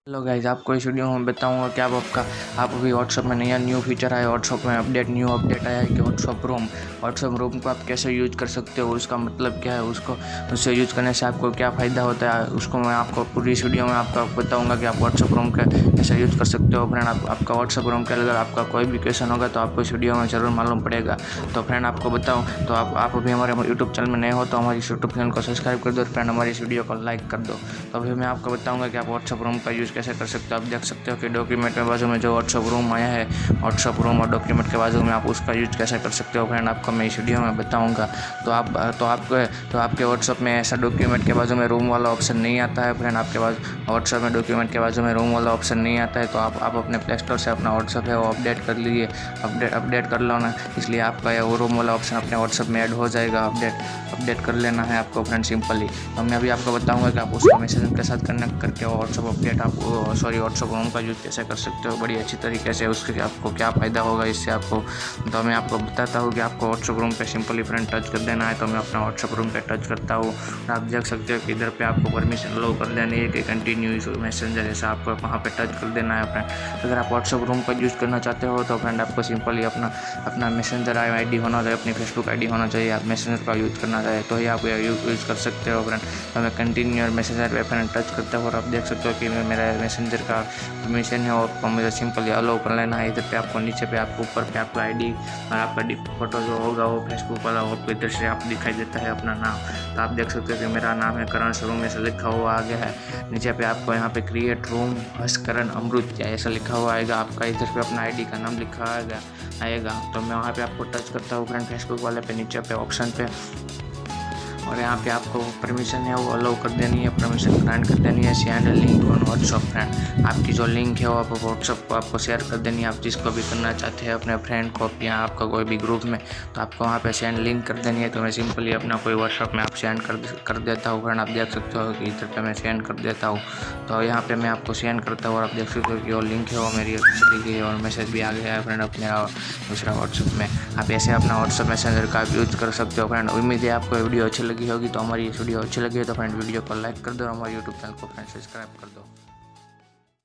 Hello guys, आपको इस video में बताऊंगा कि आप अभी व्हाट्सअप में नया न्यू फीचर आया, व्हाट्सअप में न्यू अपडेट आया है कि व्हाट्सअप रूम को आप कैसे यूज कर सकते हो, उसका मतलब क्या है, उससे यूज करने से आपको क्या फ़ायदा होता है, उसको मैं आपको पूरी इस वीडियो में आपको बताऊंगा कि आप व्हाट्सअप रूम का कैसे यूज कर सकते हो। फ्रेंड, आपका व्हाट्सअप रूम के अगर आपका कोई भी क्वेश्चन होगा तो आपको इस वीडियो में ज़रूर मालूम पड़ेगा। तो फ्रेंड, आपको बताऊँ तो आप अभी हमारे यूट्यूब चैनल में नए हो तो हमारी यूट्यूब चैनल को सब्सक्राइब कर दो। फ्रेंड, हमारी इस वीडियो को लाइक कर दो। तो अभी मैं आपको बताऊँगा कि आप व्हाट्सअप रूम का यूज़ कैसे कर सकते हो। आप देख सकते हो कि डॉक्यूमेंट में बाजू में जो व्हाट्सअप रूम आया है, व्हाट्सअप रूम और डॉक्यूमेंट के बाजू में आप उसका यूज कैसे कर सकते हो। फ्रेंड, आपको मैं इस वीडियो में बताऊंगा। तो आपके व्हाट्सअप में ऐसा डॉक्यूमेंट के बाजू में रूम वाला ऑप्शन नहीं आता है। फ्रेंड, आपके पास व्हाट्सअप में डॉक्यूमेंट के बाजू में रूम वाला ऑप्शन नहीं आता है, तो आप अपने प्ले स्टोर से अपना व्हाट्सअप है वो अपडेट कर लीजिए, अपडेट कर लो ना। इसलिए आपका वो रूम वाला ऑप्शन अपने व्हाट्सअप में ऐड हो जाएगा। अपडेट कर लेना है आपको फ्रेंड, सिंपली। तो मैं अभी आपको बताऊंगा कि आप उसका मैसेज के साथ कनेक्ट करके व्हाट्सअप अपडेट व्हाट्सअप रूम का यूज़ कैसे कर सकते हो बड़ी अच्छी तरीके से। उसके आपको क्या फ़ायदा होगा इससे आपको, तो मैं आपको बताता हूँ कि आपको व्हाट्सअप रूम पे सिंपली फ्रेंड टच कर देना है। तो मैं अपना व्हाट्सअप रूम पे टच करता हूँ। आप देख सकते हो कि इधर पे आपको परमिशन अलाउ कर देनी है कि कंटिन्यू मैसेंजर, ऐसा आपको वहाँ पे टच कर देना है फ्रेंड। अगर आप व्हाट्सअप रूम का यूज़ करना चाहते हो तो फ्रेंड आपको सिंपली अपना मैसेंजर ID होना चाहिए, अपनी फेसबुक ID होना चाहिए। आप मैसेंजर का यूज़ करना चाहिए तो ही आप यूज़ कर सकते हो फ्रेंड। तो मैं कंटिन्यू मैसेंजर पे फ्रेंड टच करता हूँ और आप देख सकते हो कि मेरा मैसेंजर का परमिशन है और आपको मुझे सिंपली अलाउ कर लेना है। इधर पे आपको नीचे पे आपको ऊपर पे आपका ID और आपका फोटो जो होगा वो फेसबुक वाला वो आपको इधर से आप दिखाई देता है अपना नाम। तो आप देख सकते हो कि मेरा नाम है करण रूम ऐसा लिखा हुआ आ गया है। नीचे पे आपको यहाँ पे क्रिएट रूम करण अमृत ऐसा लिखा हुआ आएगा। आपका इधर पे अपना ID का नाम लिखा आएगा। तो मैं वहाँ पे आपको टच करता हूँ फ्रेंड, फेसबुक वाले पे नीचे पे ऑप्शन पे, और यहाँ पे आपको परमिशन है वो अलाउ कर देनी है, परमिशन ग्रांट कर देनी है। Send link on WhatsApp friend, आपकी जो लिंक है वो आप व्हाट्सअप को आपको शेयर कर देनी है। आप जिसको भी करना चाहते हैं अपने फ्रेंड को या आपका कोई भी ग्रुप में, तो आपको वहाँ पे सेंड लिंक कर देनी है। तो मैं सिंपली अपना कोई व्हाट्सअप में आप सेंड कर देता हूँ फ्रेंड। आप देख सकते हो कि इधर पे मैं सेंड कर देता हूँ। तो यहाँ पे मैं आपको सेंड करता हूँ और आप देख सकते हो कि वो लिंक है वो मेरी चली गई है और मैसेज भी आ गया है फ्रेंड अपने दूसरा व्हाट्सअप में। आप ऐसे अपना व्हाट्सअप मैसेंजर का यूज कर सकते हो फ्रेंड। उम्मीद है आपको वीडियो अच्छी लगी होगी। तो हमारी वीडियो अच्छी लगी है तो फ्रेंड वीडियो को लाइक कर दो और हमारे यूट्यूब चैनल को फ्रेंड सब्सक्राइब कर दो।